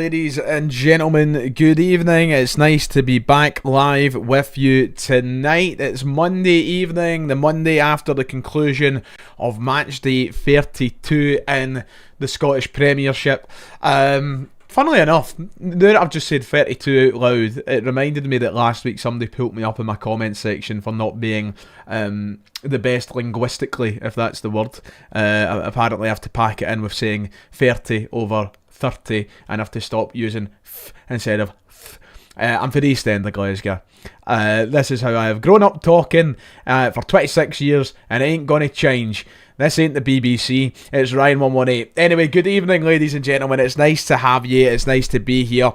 ladies and gentlemen, good evening. It's nice to be back live with you tonight. It's Monday evening, the Monday after the conclusion of match day 32 in the Scottish Premiership. Funnily enough, now that I've just said 32 out loud, it reminded me that last week somebody pulled me up in my comment section for not being the best linguistically, if that's the word. Apparently I have to pack it in with saying 30 over 30 and have to stop using f instead of th. I'm for the East End of Glasgow. This is how I have grown up talking for 26 years, and it ain't gonna change. This ain't the BBC, it's Ryan118. Anyway, good evening, ladies and gentlemen. It's nice to have you, it's nice to be here.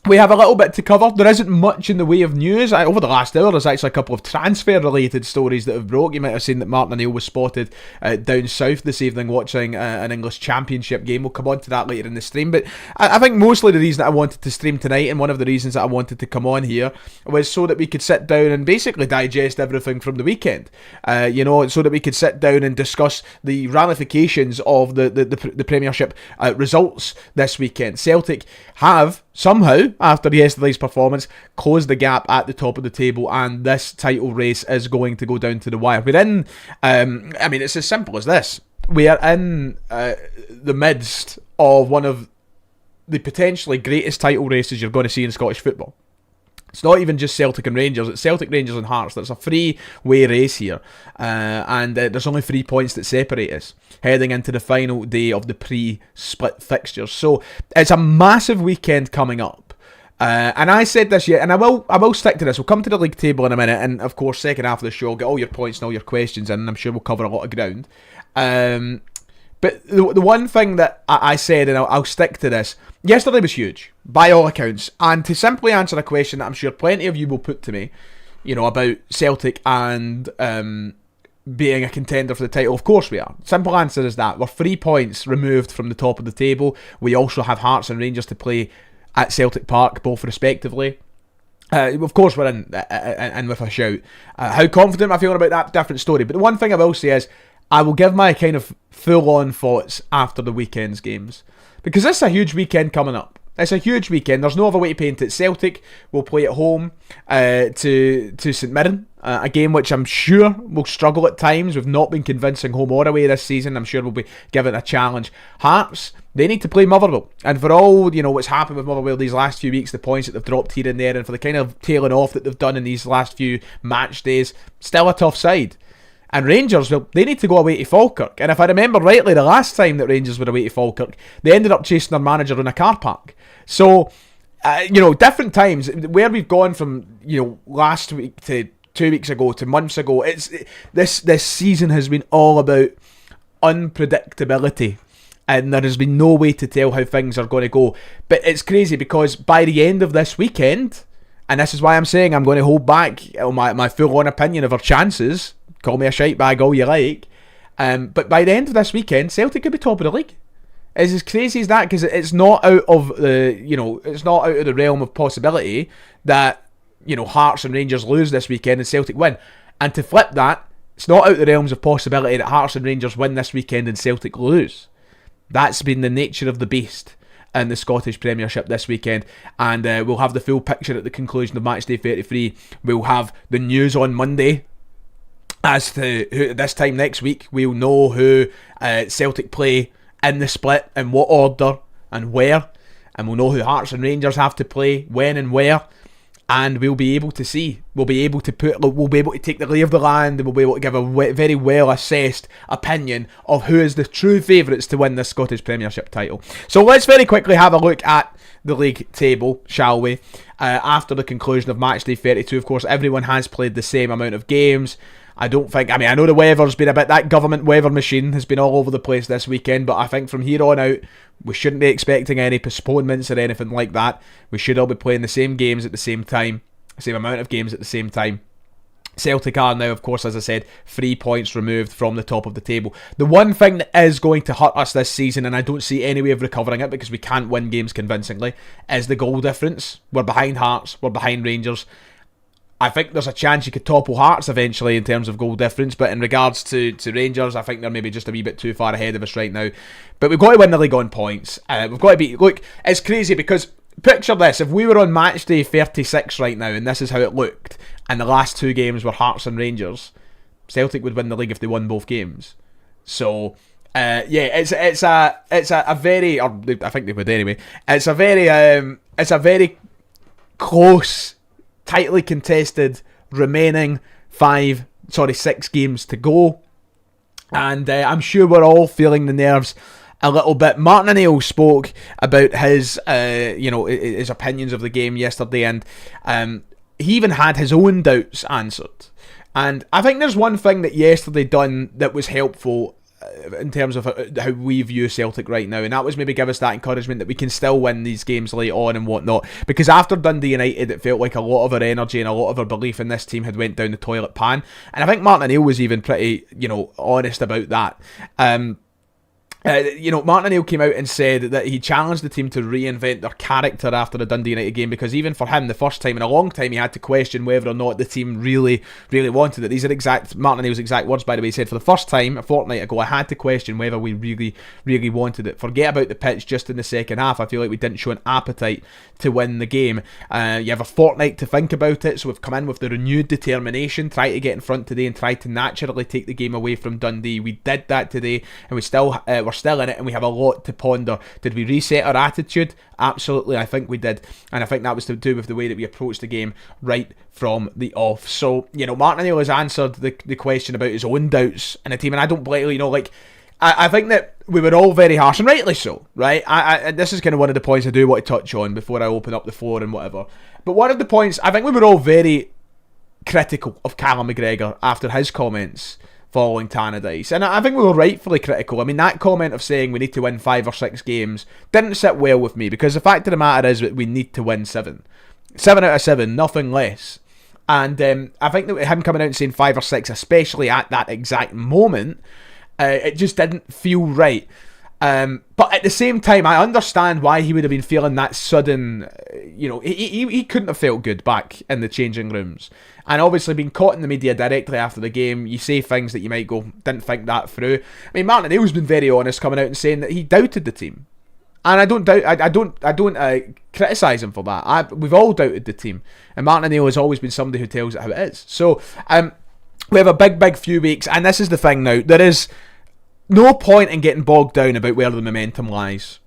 We have a little bit to cover. There isn't much in the way of news. Over the last hour, there's actually a couple of transfer-related stories that have broke. You might have seen that Martin O'Neill was spotted down south this evening watching an English Championship game. We'll come on to that later in the stream. But I think mostly the reason that I wanted to stream tonight, and one of the reasons that I wanted to come on here, was so that we could sit down and basically digest everything from the weekend. So that we could sit down and discuss the ramifications of the Premiership results this weekend. Celtic have somehow, after yesterday's performance, closed the gap at the top of the table, and this title race is going to go down to the wire. We're in, it's as simple as this. We are in the midst of one of the potentially greatest title races you're going to see in Scottish football. It's not even just Celtic and Rangers, it's Celtic, Rangers and Hearts. There's a three-way race here, and there's only 3 points that separate us, heading into the final day of the pre-split fixtures. So it's a massive weekend coming up. And I said this yet, and I will stick to this. We'll come to the league table in a minute, and of course, second half of the show, I'll get all your points and all your questions in, and I'm sure we'll cover a lot of ground. But the one thing that I said, and I'll stick to this, yesterday was huge, by all accounts. And to simply answer a question that I'm sure plenty of you will put to me, about Celtic and being a contender for the title, of course we are. Simple answer is that. We're 3 points removed from the top of the table. We also have Hearts and Rangers to play at Celtic Park, both respectively. Of course we're in with a shout. How confident I feel about that, different story. But the one thing I will say is, I will give my kind of full-on thoughts after the weekend's games. Because this is a huge weekend coming up. It's a huge weekend. There's no other way to paint it. Celtic will play at home to St Mirren. A game which I'm sure will struggle at times. We've not been convincing home or away this season. I'm sure we'll be given a challenge. Hearts, they need to play Motherwell. And for all, what's happened with Motherwell these last few weeks, the points that they've dropped here and there, and for the kind of tailing off that they've done in these last few match days, still a tough side. And Rangers, well, they need to go away to Falkirk. And if I remember rightly, the last time that Rangers were away to Falkirk, they ended up chasing their manager in a car park. So, different times, where we've gone from, last week to 2 weeks ago to months ago, this season has been all about unpredictability. And there has been no way to tell how things are going to go. But it's crazy because by the end of this weekend, and this is why I'm saying I'm going to hold back my full-on opinion of our chances. Call me a shite bag all you like. But by the end of this weekend, Celtic could be top of the league. It's as crazy as that, because it's not out of the realm of possibility that Hearts and Rangers lose this weekend and Celtic win. And to flip that, it's not out of the realms of possibility that Hearts and Rangers win this weekend and Celtic lose. That's been the nature of the beast in the Scottish Premiership this weekend, and we'll have the full picture at the conclusion of match day 33. We'll have the news on Monday as to who, this time next week, we'll know who Celtic play in the split, in what order and where, and we'll know who Hearts and Rangers have to play, when and where, and we'll be able to see, we'll be able to take the lay of the land, and we'll be able to give a very well assessed opinion of who is the true favourites to win this Scottish Premiership title. So let's very quickly have a look at the league table, shall we? After the conclusion of match day 32, of course, everyone has played the same amount of games. I know the weather's been that government weather machine has been all over the place this weekend, but I think from here on out, we shouldn't be expecting any postponements or anything like that. We should all be playing the same games at the same time, same amount of games at the same time. Celtic are now, of course, as I said, 3 points removed from the top of the table. The one thing that is going to hurt us this season, and I don't see any way of recovering it because we can't win games convincingly, is the goal difference. We're behind Hearts, we're behind Rangers. I think there's a chance you could topple Hearts eventually in terms of goal difference, but in regards to Rangers, I think they're maybe just a wee bit too far ahead of us right now. But we've got to win the league on points. We've got to be... Look, it's crazy because picture this. If we were on match day 36 right now and this is how it looked, and the last two games were Hearts and Rangers, Celtic would win the league if they won both games. So... it's a very... Or I think they would anyway. It's a very close... tightly contested remaining 6 games to go, and I'm sure we're all feeling the nerves a little bit. Martin O'Neill spoke about his his opinions of the game yesterday, and he even had his own doubts answered. And I think there's one thing that yesterday done that was helpful in terms of how we view Celtic right now, and that was maybe give us that encouragement that we can still win these games late on and whatnot, because after Dundee United it felt like a lot of our energy and a lot of our belief in this team had went down the toilet pan, and I think Martin O'Neill was even pretty honest about that. Martin O'Neill came out and said that he challenged the team to reinvent their character after the Dundee United game, because even for him, the first time in a long time, he had to question whether or not the team really wanted it. These are Martin O'Neill's exact words, by the way. He said, for the first time a fortnight ago, I had to question whether we really wanted it. Forget about the pitch just in the second half. I feel like we didn't show an appetite to win the game. You have a fortnight to think about it, so we've come in with the renewed determination, try to get in front today and try to naturally take the game away from Dundee. We did that today, and we're still in it, and we have a lot to ponder. Did we reset our attitude? Absolutely, I think we did, and I think that was to do with the way that we approached the game right from the off. So, Martin O'Neill has answered the question about his own doubts in the team, and I don't blame, I think that we were all very harsh, and rightly so, right? This is kind of one of the points I do want to touch on before I open up the floor and whatever. But one of the points, I think we were all very critical of Callum McGregor after his comments following Tannadice, and I think we were rightfully critical. I mean, that comment of saying we need to win 5 or 6 games didn't sit well with me, because the fact of the matter is that we need to win 7 out of 7, nothing less. And I think that him coming out and saying 5 or 6, especially at that exact moment, it just didn't feel right. But at the same time, I understand why he would have been feeling that sudden, he couldn't have felt good back in the changing rooms. And obviously being caught in the media directly after the game, you say things that you might go, didn't think that through. I mean, Martin O'Neill's been very honest, coming out and saying that he doubted the team. And I don't criticise him for that. We've all doubted the team. And Martin O'Neill has always been somebody who tells it how it is. So, we have a big few weeks, and this is the thing now. There is no point in getting bogged down about where the momentum lies.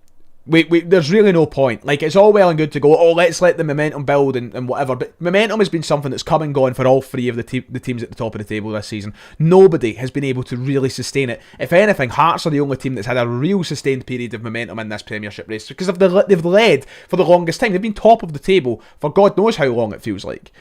There's really no point. Like, it's all well and good to go, let's let the momentum build and whatever, but momentum has been something that's come and gone for all 3 of the teams at the top of the table this season. Nobody has been able to really sustain it. If anything, Hearts are the only team that's had a real sustained period of momentum in this Premiership race, because they've led for the longest time. They've been top of the table for God knows how long it feels like.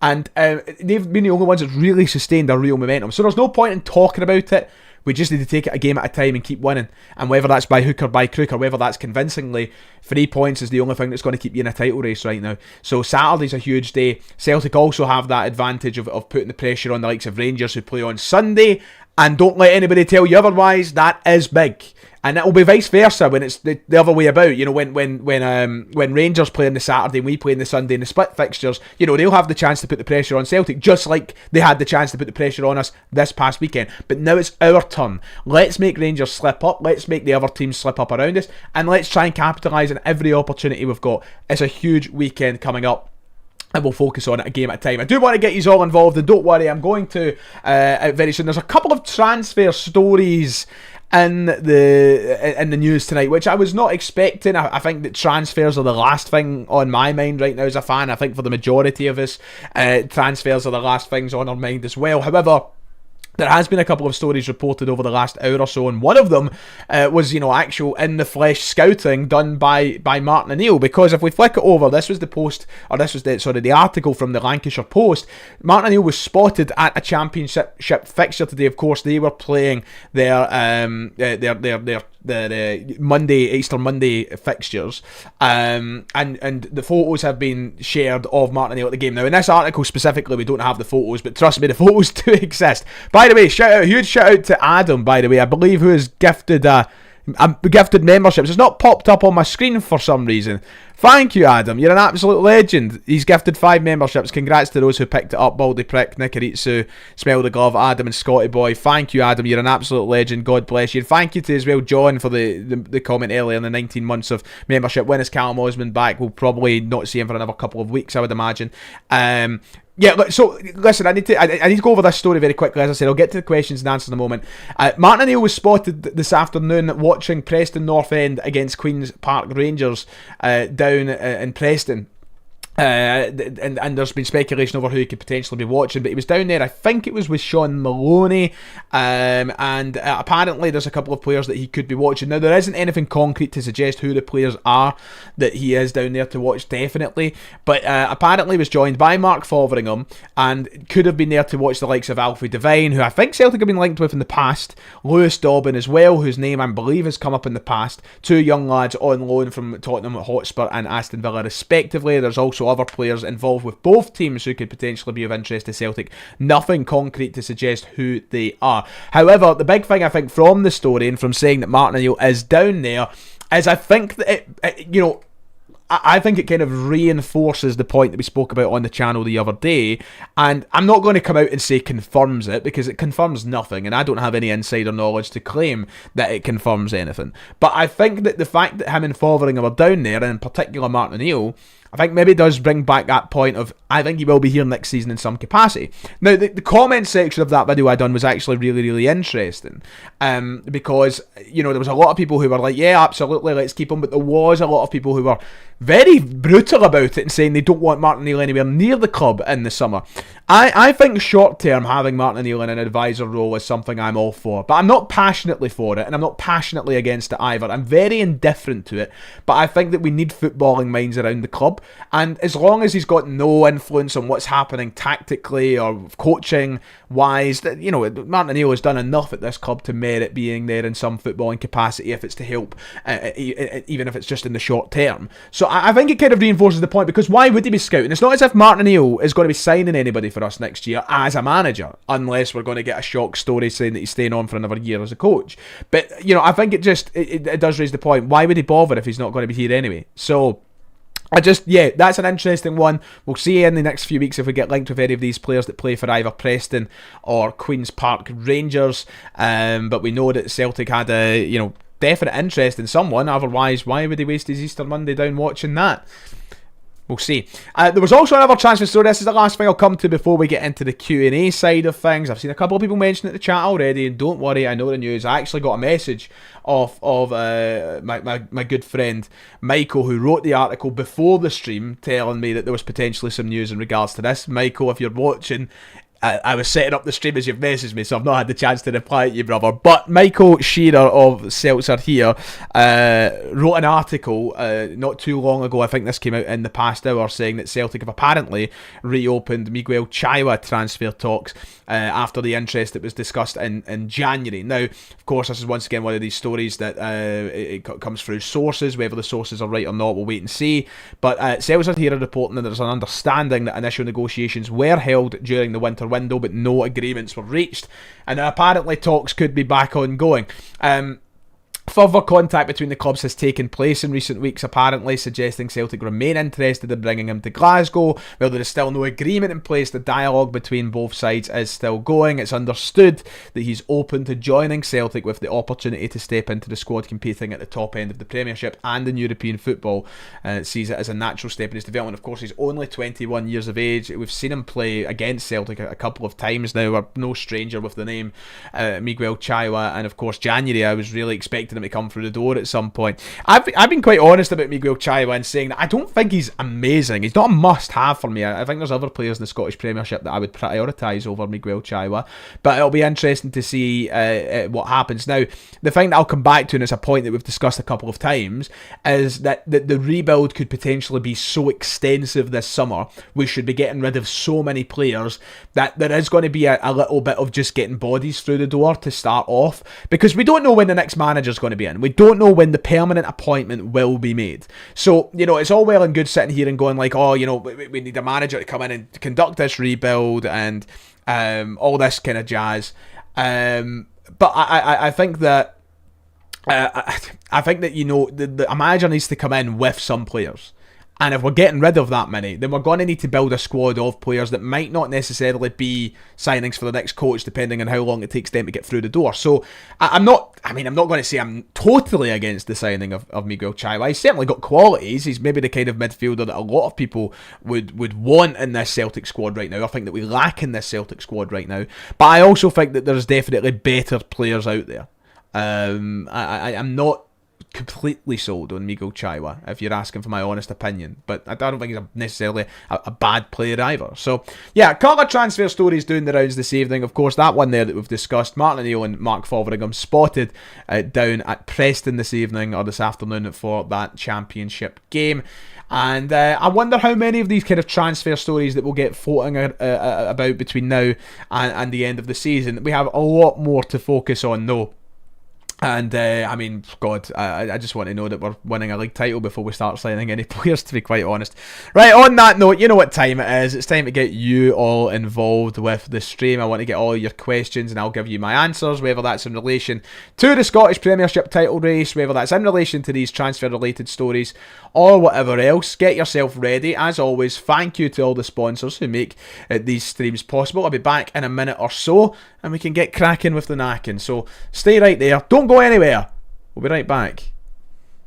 And they've been the only ones that's really sustained a real momentum. So there's no point in talking about it. We just need to take it a game at a time and keep winning. And whether that's by hook or by crook, or whether that's convincingly, 3 points is the only thing that's going to keep you in a title race right now. So Saturday's a huge day. Celtic also have that advantage of putting the pressure on the likes of Rangers, who play on Sunday. And don't let anybody tell you otherwise. That is big. And it will be vice versa when it's the other way about. When Rangers play on the Saturday and we play on the Sunday in the split fixtures, they'll have the chance to put the pressure on Celtic, just like they had the chance to put the pressure on us this past weekend. But now it's our turn. Let's make Rangers slip up. Let's make the other teams slip up around us, and let's try and capitalise on every opportunity we've got. It's a huge weekend coming up, and we'll focus on it a game at a time. I do want to get you all involved, and don't worry, I'm going to very soon. There's a couple of transfer stories in the news tonight, which I was not expecting. I think that transfers are the last thing on my mind right now as a fan. I think for the majority of us, transfers are the last things on our mind as well. However, there has been a couple of stories reported over the last hour or so, and one of them was, actual in-the-flesh scouting done by Martin O'Neill. Because if we flick it over, this was the article from the Lancashire Post. Martin O'Neill was spotted at a championship fixture today. Of course, they were playing their Easter Monday fixtures, and the photos have been shared of Martin O'Neill at the game. Now, in this article specifically, we don't have the photos, but trust me, the photos do exist. By the way, huge shout out to Adam, by the way, I believe, who has gifted a gifted memberships. It's not popped up on my screen for some reason. Thank you, Adam. You're an absolute legend. He's gifted 5 memberships. Congrats to those who picked it up. Baldy Prick, Nikaritsu, Smell the Glove, Adam and Scotty Boy. Thank you, Adam. You're an absolute legend. God bless you. And thank you to as well, John, for the comment earlier in the 19 months of membership. When is Callum Osman back? We'll probably not see him for another couple of weeks, I would imagine. Yeah, so listen, I need to go over this story very quickly. As I said, I'll get to the questions and answers in a moment. Martin O'Neill was spotted this afternoon watching Preston North End against Queen's Park Rangers down in Preston. And there's been speculation over who he could potentially be watching, but he was down there. I think it was with Sean Maloney, and apparently there's a couple of players that he could be watching. Now, there isn't anything concrete to suggest who the players are that he is down there to watch, definitely, but apparently he was joined by Mark Fotheringham and could have been there to watch the likes of Alfie Devine, who I think Celtic have been linked with in the past, Lewis Dobbin as well, whose name I believe has come up in the past, 2 young lads on loan from Tottenham Hotspur and Aston Villa respectively. There's also other players involved with both teams who could potentially be of interest to Celtic. Nothing concrete to suggest who they are. However, the big thing I think from the story and from saying that Martin O'Neill is down there is I think that I think it kind of reinforces the point that we spoke about on the channel the other day, and I'm not going to come out and say confirms it, because it confirms nothing, and I don't have any insider knowledge to claim that it confirms anything. But I think that the fact that him and Fotheringham are down there, and in particular Martin O'Neill, I think maybe does bring back that point of, I think he will be here next season in some capacity. Now, the comment section of that video I done was actually really, really interesting. Because, there was a lot of people who were like, yeah, absolutely, let's keep him. But there was a lot of people who were very brutal about it and saying they don't want Martin O'Neill anywhere near the club in the summer. I think short term having Martin O'Neill in an advisor role is something I'm all for, but I'm not passionately for it, and I'm not passionately against it either. I'm very indifferent to it, but I think that we need footballing minds around the club, and as long as he's got no influence on what's happening tactically or coaching wise, that Martin O'Neill has done enough at this club to merit being there in some footballing capacity if it's to help, even if it's just in the short term. So I think it kind of reinforces the point, because why would he be scouting? It's not as if Martin O'Neill is going to be signing anybody for us next year as a manager, unless we're going to get a shock story saying that he's staying on for another year as a coach. But I think it does raise the point, why would he bother if he's not going to be here anyway? So that's an interesting one. We'll see in the next few weeks if we get linked with any of these players that play for either Preston or Queen's Park Rangers. But we know that Celtic had a definite interest in someone. Otherwise, why would he waste his Easter Monday down watching that? We'll see. There was also another transfer story. This is the last thing I'll come to before we get into the Q&A side of things. I've seen a couple of people mention it in the chat already, and don't worry, I know the news. I actually got a message of my good friend Michael, who wrote the article before the stream, telling me that there was potentially some news in regards to this. Michael, if you're watching, I was setting up the stream as you've messaged me, so I've not had the chance to reply to you, brother. But Michael Shearer of Seltzer here wrote an article not too long ago, I think this came out in the past hour, saying that Celtic have apparently reopened Miguel Chaiwa transfer talks after the interest that was discussed in January. Now, of course, this is once again one of these stories that it comes through sources. Whether the sources are right or not, we'll wait and see. But Seltzer here are reporting that there's an understanding that initial negotiations were held during the winter window, but no agreements were reached, and apparently talks could be back ongoing. Further contact between the clubs has taken place in recent weeks, apparently suggesting Celtic remain interested in bringing him to Glasgow. While there is still no agreement in place, the dialogue between both sides is still going. It's understood that he's open to joining Celtic with the opportunity to step into the squad competing at the top end of the Premiership and in European football. Sees it as a natural step in his development. Of course, he's only 21 years of age. We've seen him play against Celtic a couple of times now. We're no stranger with the name Miguel Chaiwa, and of course January I was really expecting him to come through the door at some point. I've been quite honest about Miguel Chaiwa and saying that I don't think he's amazing. He's not a must-have for me. I think there's other players in the Scottish Premiership that I would prioritise over Miguel Chaiwa, but it'll be interesting to see what happens. Now, the thing that I'll come back to, and it's a point that we've discussed a couple of times, is that the rebuild could potentially be so extensive this summer. We should be getting rid of so many players that there is going to be a little bit of just getting bodies through the door to start off, because we don't know when the next manager's going to be in. We don't know when the permanent appointment will be made. So, it's all well and good sitting here and going like, we need a manager to come in and conduct this rebuild and all this kind of jazz. But I think that I think that, a manager needs to come in with some players. And if we're getting rid of that many, then we're going to need to build a squad of players that might not necessarily be signings for the next coach, depending on how long it takes them to get through the door. So I'm not going to say I'm totally against the signing of Miguel Chaiwa. He's certainly got qualities. He's maybe the kind of midfielder that a lot of people would want in this Celtic squad right now. I think that we lack in this Celtic squad right now. But I also think that there's definitely better players out there. I'm not completely sold on Miguel Chaiwa, if you're asking for my honest opinion, but I don't think he's necessarily a bad player either. So yeah, a couple of transfer stories doing the rounds this evening. Of course, that one there that we've discussed, Martin O'Neill and Mark Fotheringham spotted down at Preston this evening or this afternoon for that championship game. And I wonder how many of these kind of transfer stories that we'll get floating about between now and the end of the season. We have a lot more to focus on though. And I just want to know that we're winning a league title before we start signing any players, to be quite honest. Right, on that note, you know what time it is. It's time to get you all involved with the stream. I want to get all your questions and I'll give you my answers, whether that's in relation to the Scottish Premiership title race, whether that's in relation to these transfer related stories or whatever else. Get yourself ready. As always, thank you to all the sponsors who make these streams possible. I'll be back in a minute or so and we can get cracking with the knacking. So stay right there. Don't go anywhere. We'll be right back.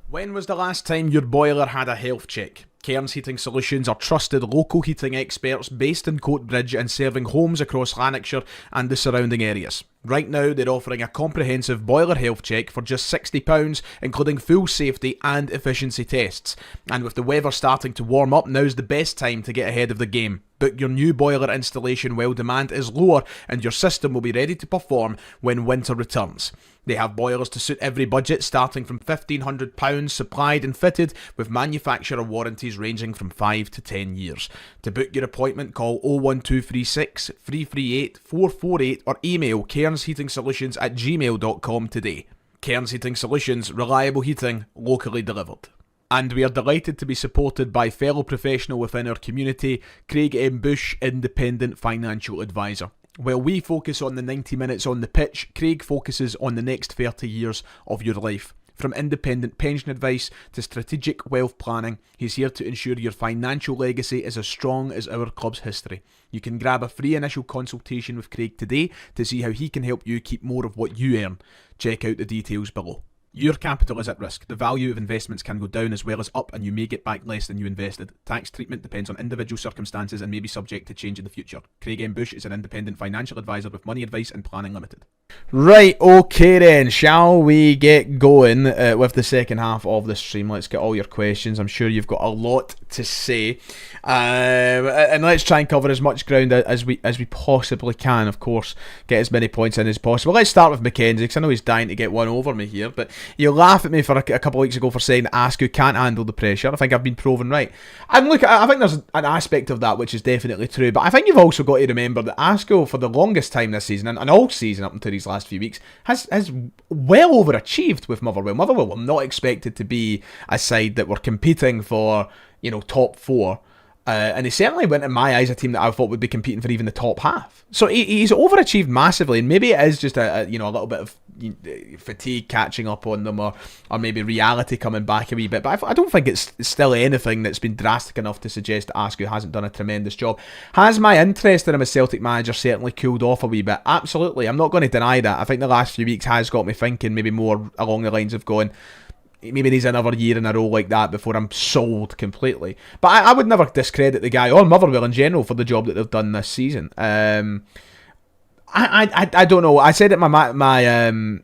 When was the last time your boiler had a health check? Cairns Heating Solutions are trusted local heating experts based in Coatbridge and serving homes across Lanarkshire and the surrounding areas. Right now, they're offering a comprehensive boiler health check for just £60, including full safety and efficiency tests. And with the weather starting to warm up, now's the best time to get ahead of the game. Book your new boiler installation while demand is lower and your system will be ready to perform when winter returns. They have boilers to suit every budget, starting from £1,500, supplied and fitted with manufacturer warranties ranging from 5 to 10 years. To book your appointment, call 01236 338 448 or email cairnsheatingsolutions@gmail.com today. Cairns Heating Solutions, reliable heating, locally delivered. And we are delighted to be supported by fellow professional within our community, Craig M. Bush, Independent Financial Advisor. While we focus on the 90 minutes on the pitch, Craig focuses on the next 30 years of your life. From independent pension advice to strategic wealth planning, he's here to ensure your financial legacy is as strong as our club's history. You can grab a free initial consultation with Craig today to see how he can help you keep more of what you earn. Check out the details below. Your capital is at risk. The value of investments can go down as well as up, and you may get back less than you invested. Tax treatment depends on individual circumstances and may be subject to change in the future. Craig M. Bush is an independent financial advisor with Money Advice and Planning Limited. Right, okay then, shall we get going with the second half of the stream? Let's get all your questions. I'm sure you've got a lot to say, and let's try and cover as much ground as we possibly can. Of course, get as many points in as possible. Let's start with Mackenzie, because I know he's dying to get one over me here, but you laugh at me for a couple of weeks ago for saying that Askew can't handle the pressure. I think I've been proven right. And look, I think there's an aspect of that which is definitely true, but I think you've also got to remember that Askew, for the longest time this season, and all season up until these last few weeks, has well overachieved with Motherwell. Motherwell were not expected to be a side that were competing for, top four. And he certainly went, in my eyes, a team that I thought would be competing for even the top half. So he's overachieved massively, and maybe it is just a little bit of fatigue catching up on them, or maybe reality coming back a wee bit. But I don't think it's still anything that's been drastic enough to suggest that Askew hasn't done a tremendous job. Has my interest in him as Celtic manager certainly cooled off a wee bit? Absolutely, I'm not going to deny that. I think the last few weeks has got me thinking maybe more along the lines of going, maybe needs another year in a row like that before I'm sold completely. But I would never discredit the guy or Motherwell in general for the job that they've done this season. I don't know. I said it in my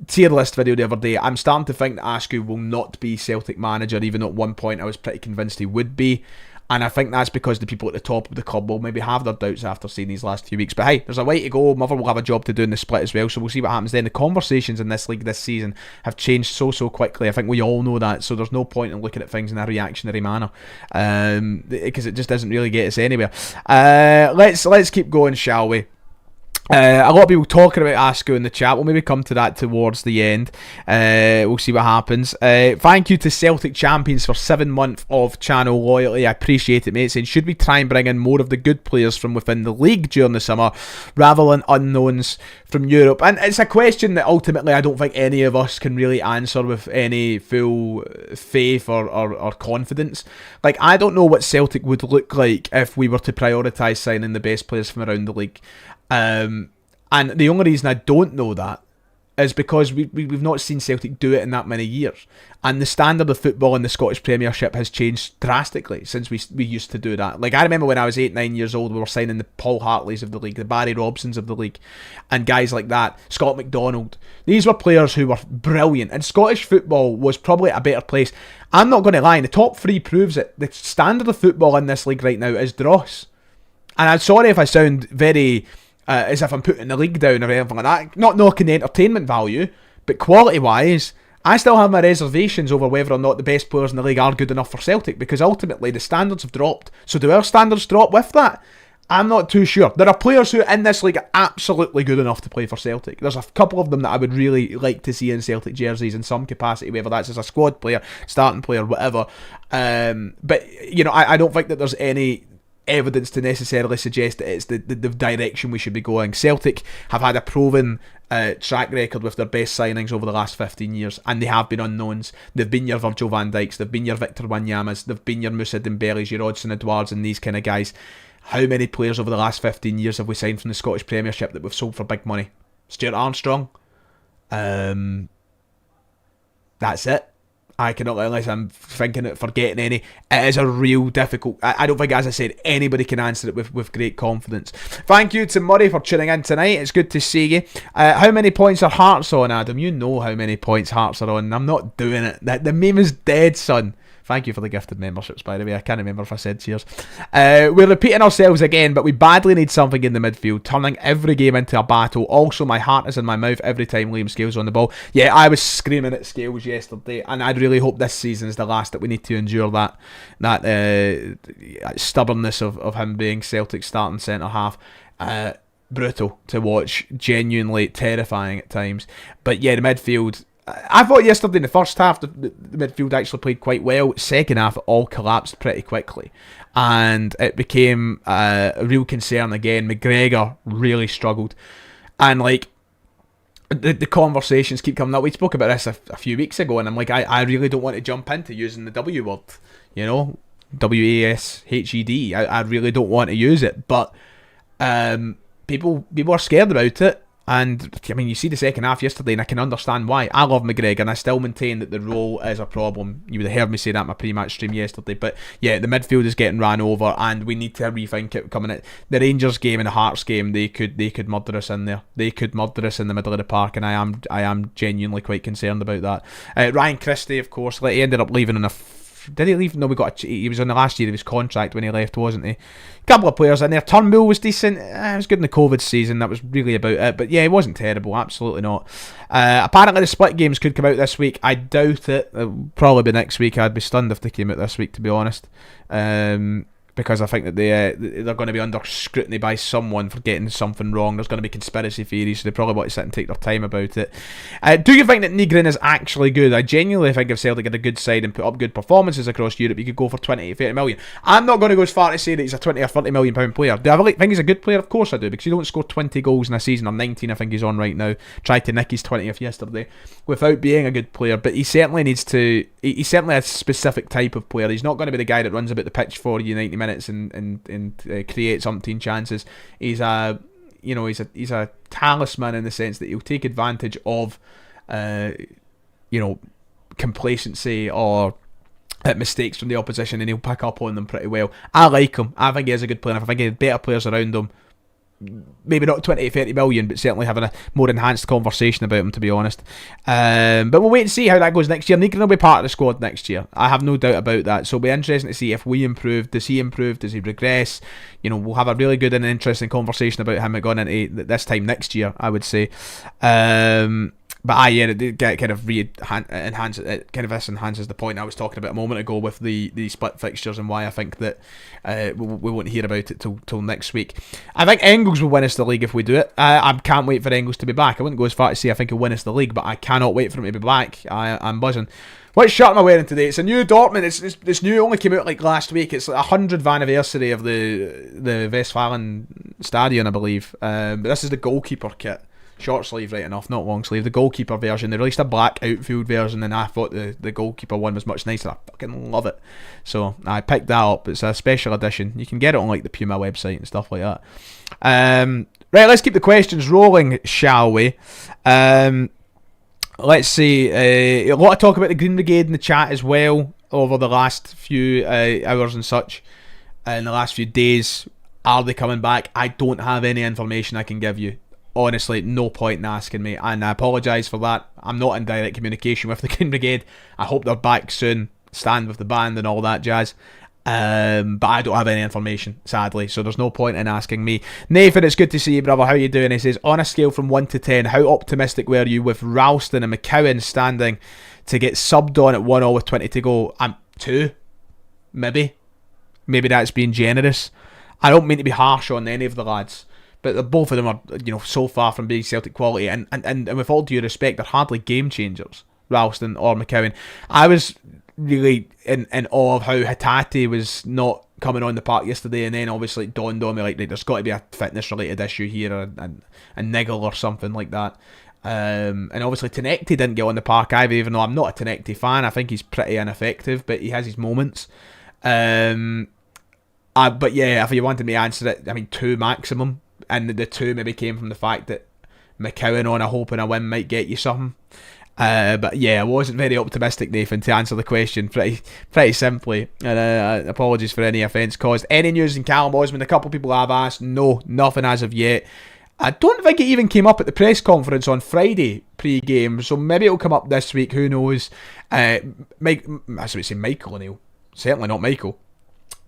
tier list video the other day. I'm starting to think that Askew will not be Celtic manager, even though at one point I was pretty convinced he would be. And I think that's because the people at the top of the club will maybe have their doubts after seeing these last few weeks. But hey, there's a way to go. Mother will have a job to do in the split as well, so we'll see what happens then. The conversations in this league this season have changed so quickly. I think we all know that, so there's no point in looking at things in a reactionary manner, because it just doesn't really get us anywhere. Let's keep going, shall we? A lot of people talking about Asco in the chat. We'll maybe come to that towards the end. We'll see what happens. Thank you to Celtic Champions for 7 months of channel loyalty. I appreciate it, mate. Saying, should we try and bring in more of the good players from within the league during the summer rather than unknowns from Europe? And it's a question that ultimately I don't think any of us can really answer with any full faith or confidence. Like, I don't know what Celtic would look like if we were to prioritise signing the best players from around the league. And the only reason I don't know that is because we've not seen Celtic do it in that many years. And the standard of football in the Scottish Premiership has changed drastically since we used to do that. Like, I remember when I was 8-9 years old, we were signing the Paul Hartleys of the league, the Barry Robsons of the league, and guys like that, Scott McDonald. These were players who were brilliant, and Scottish football was probably a better place. I'm not going to lie, the top three proves it. The standard of football in this league right now is dross. And I'm sorry if I sound very... as if I'm putting the league down or anything like that. Not knocking the entertainment value, but quality-wise, I still have my reservations over whether or not the best players in the league are good enough for Celtic, because ultimately the standards have dropped. So do our standards drop with that? I'm not too sure. There are players who in this league are absolutely good enough to play for Celtic. There's a couple of them that I would really like to see in Celtic jerseys in some capacity, whether that's as a squad player, starting player, whatever. But, you know, I don't think that there's any evidence to necessarily suggest that it's the direction we should be going. Celtic have had a proven track record with their best signings over the last 15 years, and they have been unknowns. They've been your Virgil van Dijks, they've been your Victor Wanyama's, they've been your Moussa Dembele's, your Odsonne Edouards, and these kind of guys. How many players over the last 15 years have we signed from the Scottish Premiership that we've sold for big money? Stuart Armstrong. That's it. I cannot, unless I'm thinking of forgetting any. It is a real difficult... I don't think, as I said, anybody can answer it with great confidence. Thank you to Murray for tuning in tonight. It's good to see you. How many points are Hearts on, Adam? You know how many points Hearts are on. I'm not doing it. The meme is dead, son. Thank you for the gifted memberships, by the way. I can't remember if I said cheers. We're repeating ourselves again, but we badly need something in the midfield, turning every game into a battle. Also, my heart is in my mouth every time Liam Scales on the ball. Yeah, I was screaming at Scales yesterday, and I'd really hope this season is the last that we need to endure that stubbornness of him being Celtic's starting centre-half. Brutal to watch, genuinely terrifying at times. But yeah, the midfield... I thought yesterday in the first half the midfield actually played quite well. Second half it all collapsed pretty quickly, and it became a real concern again. McGregor really struggled, and like the conversations keep coming up. We spoke about this a few weeks ago, and I'm like, I really don't want to jump into using the W word, you know, WASHED. I really don't want to use it, but people are scared about it. And, I mean, you see the second half yesterday, and I can understand why. I love McGregor, and I still maintain that the role is a problem. You would have heard me say that in my pre-match stream yesterday. But, yeah, the midfield is getting ran over, and we need to rethink it coming at the Rangers game and the Hearts game. They could murder us in there. They could murder us in the middle of the park, and I am genuinely quite concerned about that. Ryan Christie, of course, he ended up leaving on a... Did he leave? No, he was on the last year of his contract when he left, wasn't he? A couple of players in there. Turnbull was decent. It was good in the COVID season. That was really about it. But yeah, it wasn't terrible. Absolutely not. Apparently the split games could come out this week. I doubt it. It'll probably be next week. I'd be stunned if they came out this week, to be honest. Because I think that they're going to be under scrutiny by someone for getting something wrong. There's going to be conspiracy theories, so they probably want to sit and take their time about it. Do you think that Nygren is actually good? I genuinely think if Celtic had a good side and put up good performances across Europe, you could go for 20 to 30 million. I'm not going to go as far to say that he's a 20 or 30 million pound player. Do I think he's a good player? Of course I do, because you don't score 20 goals in a season, or 19 I think he's on right now. Tried to nick his 20th yesterday without being a good player, but he certainly needs to... He's certainly a specific type of player. He's not going to be the guy that runs about the pitch for you 90 minutes and creates umpteen chances. He's a talisman in the sense that he'll take advantage of complacency or mistakes from the opposition, and he'll pick up on them pretty well. I like him. I think he is a good player. I think he had better players around him, maybe not 20 to 30 million, but certainly having a more enhanced conversation about him, to be honest. But we'll wait and see how that goes next year. Nygren will be part of the squad next year. I have no doubt about that. So it'll be interesting to see if we improve. Does he improve? Does he regress? You know, we'll have a really good and interesting conversation about him going into this time next year, I would say. But yeah, it kind of enhances it. Kind of this enhances the point I was talking about a moment ago with the split fixtures and why I think that we won't hear about it till next week. I think Engels will win us the league if we do it. I can't wait for Engels to be back. I wouldn't go as far to say I think he'll win us the league, but I cannot wait for him to be back. I'm buzzing. What shirt am I wearing today? It's a new Dortmund. It's new. It only came out like last week. It's 100th anniversary of the Westfalen Stadion, I believe. But this is the goalkeeper kit. Short sleeve, right enough, not long sleeve. The goalkeeper version. They released a black outfield version, and I thought the goalkeeper one was much nicer. I fucking love it. So I picked that up. It's a special edition. You can get it on like the Puma website and stuff like that. Right, let's keep the questions rolling, shall we? Let's see. A lot of talk about the Green Brigade in the chat as well over the last few hours and such. In the last few days, are they coming back? I don't have any information I can give you. Honestly, no point in asking me, and I apologise for that. I'm not in direct communication with the Green Brigade. I hope they're back soon, stand with the band and all that jazz. But I don't have any information, sadly, so there's no point in asking me. Nathan, it's good to see you, brother. How you doing? He says, on a scale from 1 to 10, how optimistic were you with Ralston and McCowan standing to get subbed on at 1-0 with 20 to go? 2, maybe. Maybe that's being generous. I don't mean to be harsh on any of the lads, but both of them are, so far from being Celtic quality, and with all due respect, they're hardly game changers, Ralston or McCowan. I was really in awe of how Hatate was not coming on the park yesterday, and then obviously it dawned on me like there's got to be a fitness related issue here, a niggle or something like that. And obviously Tenecti didn't get on the park either, even though I'm not a Tenecti fan. I think he's pretty ineffective, but he has his moments. But yeah, if you wanted me to answer it, I mean 2 maximum. And the 2 maybe came from the fact that McCowan on a hope and a win might get you something. But yeah, I wasn't very optimistic, Nathan, to answer the question pretty simply. And apologies for any offence caused. Any news in Callum Osmond? A couple of people have asked. No, nothing as of yet. I don't think it even came up at the press conference on Friday pre-game, so maybe it'll come up this week. Who knows? I should say Michael O'Neill. Certainly not Michael.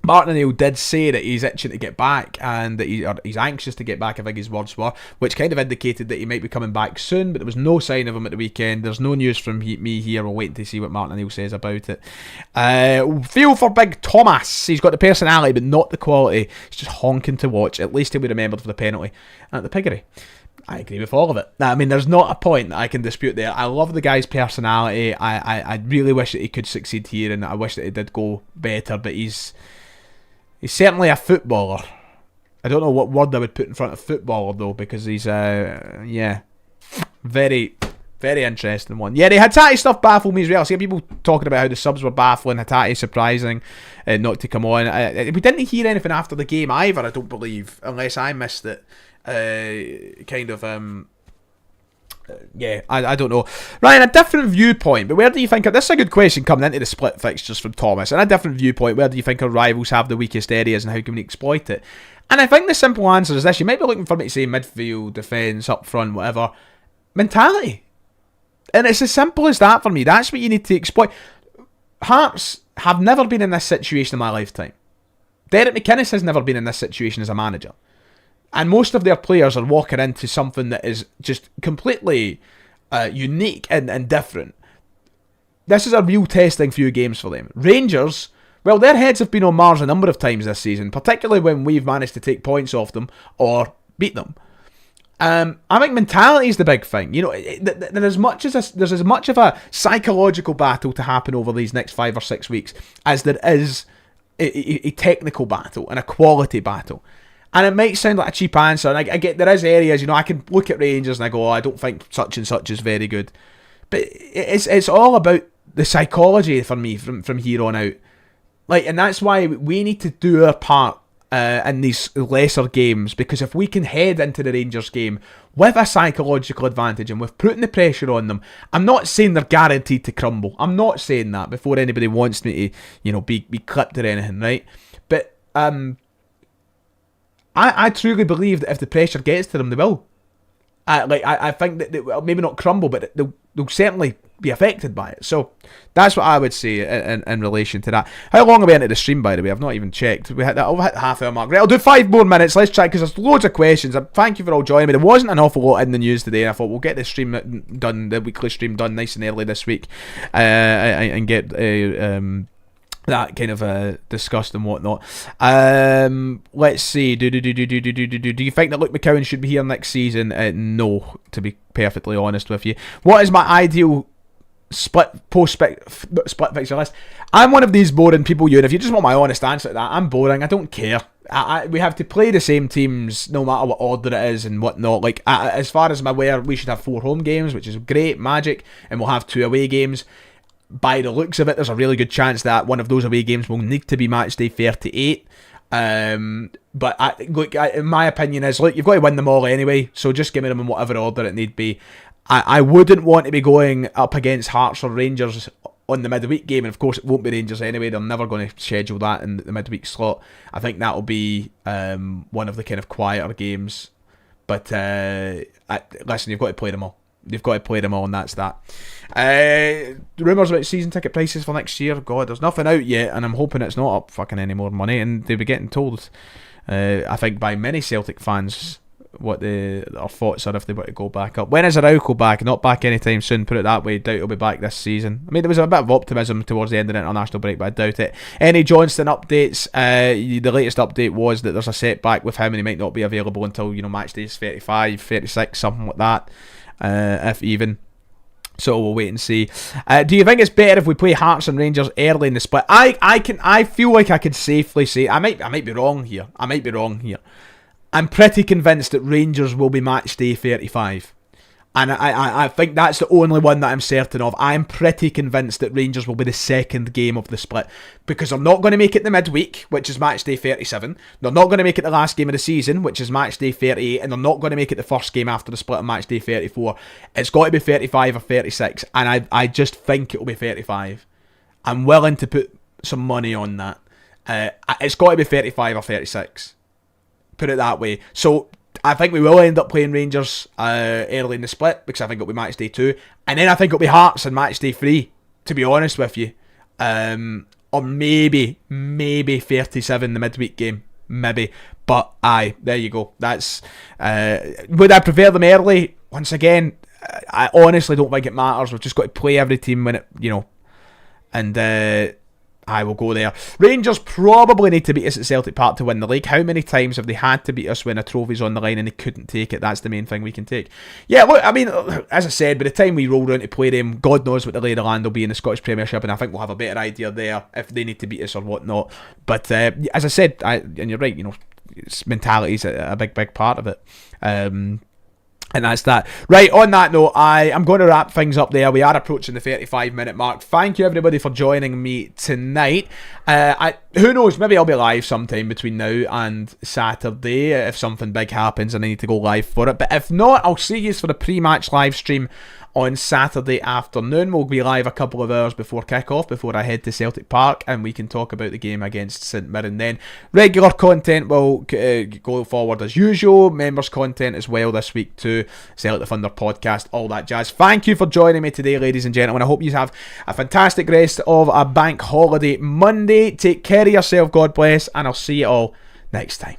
Martin O'Neill did say that he's itching to get back and that he's anxious to get back, I think his words were, which kind of indicated that he might be coming back soon, but there was no sign of him at the weekend. There's no news from me here. We're waiting to see what Martin O'Neill says about it. Feel for Big Thomas. He's got the personality but not the quality. He's just honking to watch. At least he'll be remembered for the penalty at the Piggery. I agree with all of it. I mean, there's not a point that I can dispute there. I love the guy's personality. I really wish that he could succeed here, and I wish that he did go better, but he's certainly a footballer. I don't know what word I would put in front of footballer, though, because he's, very, very interesting one. Yeah, the Hatate stuff baffled me as well. I see people talking about how the subs were baffling, Hatate surprising not to come on. We didn't hear anything after the game either, I don't believe, unless I missed it. I don't know. Ryan, a different viewpoint, but where do you think, this is a good question coming into the split fixtures from Thomas, and a different viewpoint, where do you think our rivals have the weakest areas and how can we exploit it? And I think the simple answer is this. You might be looking for me to say midfield, defence, up front, whatever. Mentality. And it's as simple as that for me. That's what you need to exploit. Hearts have never been in this situation in my lifetime. Derek McInnes has never been in this situation as a manager. And most of their players are walking into something that is just completely unique and different. This is a real testing few games for them. Rangers, well, their heads have been on Mars a number of times this season, particularly when we've managed to take points off them or beat them. I think mentality is the big thing. There's as much of a psychological battle to happen over these next 5 or 6 weeks as there is a technical battle and a quality battle. And it might sound like a cheap answer, and I get there is areas, I can look at Rangers and I go, I don't think such and such is very good. But it's all about the psychology for me from here on out. And that's why we need to do our part in these lesser games, because if we can head into the Rangers game with a psychological advantage and with putting the pressure on them, I'm not saying they're guaranteed to crumble. I'm not saying that before anybody wants me to, be clipped or anything, right? But I truly believe that if the pressure gets to them, they will. I think that they will maybe not crumble, but they'll certainly be affected by it. So that's what I would say in relation to that. How long are we into the stream, by the way? I've not even checked. I've hit the half hour mark. Right, I'll do 5 more minutes. Let's try, because there's loads of questions. Thank you for all joining me. There wasn't an awful lot in the news today, and I thought we'll get the stream done, the weekly stream done nice and early this week, and get that kind of discussed and whatnot. Let's see. Do you think that Luke McCowan should be here next season? No, to be perfectly honest with you. What is my ideal split fixture list? I'm one of these boring people, and if you just want my honest answer to that, I'm boring. I don't care. We have to play the same teams no matter what order it is and whatnot. Like, as far as I'm aware, we should have 4 home games, which is great, magic, and we'll have 2 away games. By the looks of it, there's a really good chance that one of those away games will need to be match day 38. But in my opinion is, look, you've got to win them all anyway, so just give me them in whatever order it need be. I wouldn't want to be going up against Hearts or Rangers on the midweek game, and of course it won't be Rangers anyway. They're never going to schedule that in the midweek slot. I think that'll be one of the kind of quieter games. But listen, you've got to play them all. You've got to play them all, and that's that. Rumours about season ticket prices for next year. God, there's nothing out yet, and I'm hoping it's not up fucking any more money. And they'll be getting told, I think, by many Celtic fans what their thoughts are if they were to go back up. When is Araujo back? Not back anytime soon, put it that way. Doubt he'll be back this season. I mean, there was a bit of optimism towards the end of the international break, but I doubt it. Any Johnston updates? The latest update was that there's a setback with him and he might not be available until, match days 35, 36, something like that, if even. So we'll wait and see. Do you think it's better if we play Hearts and Rangers early in the split? I feel like I can safely say, I might be wrong here. I'm pretty convinced that Rangers will be match day 35. And I think that's the only one that I'm certain of. I'm pretty convinced that Rangers will be the second game of the split. Because they're not going to make it the midweek, which is match day 37. They're not going to make it the last game of the season, which is match day 38. And they're not going to make it the first game after the split on match day 34. It's got to be 35 or 36. And I just think it'll be 35. I'm willing to put some money on that. It's got to be 35 or 36. Put it that way. So I think we will end up playing Rangers early in the split, because I think it'll be match day 2, and then I think it'll be Hearts and match day 3, to be honest with you, or maybe 37 the midweek game, maybe. But aye, there you go. That's would I prefer them early? Once again, I honestly don't think it matters. We've just got to play every team when it, and I will go there. Rangers probably need to beat us at Celtic Park to win the league. How many times have they had to beat us when a trophy's on the line and they couldn't take it? That's the main thing we can take. Yeah, look, I mean, as I said, by the time we roll around to play them, God knows what the lay of the land will be in the Scottish Premiership, and I think we'll have a better idea there if they need to beat us or whatnot. But as I said, and you're right, mentality is a big part of it. And that's that. Right, on that note, I am going to wrap things up there. We are approaching the 35-minute mark. Thank you, everybody, for joining me tonight. Who knows, maybe I'll be live sometime between now and Saturday if something big happens and I need to go live for it. But if not, I'll see you for the pre-match live stream on Saturday afternoon. We'll be live a couple of hours before kick-off, before I head to Celtic Park, and we can talk about the game against St Mirren then. Regular content will go forward as usual. Members content as well this week too. Celtic the Thunder podcast, all that jazz. Thank you for joining me today, ladies and gentlemen. I hope you have a fantastic rest of a bank holiday Monday. Take care of yourself, God bless, and I'll see you all next time.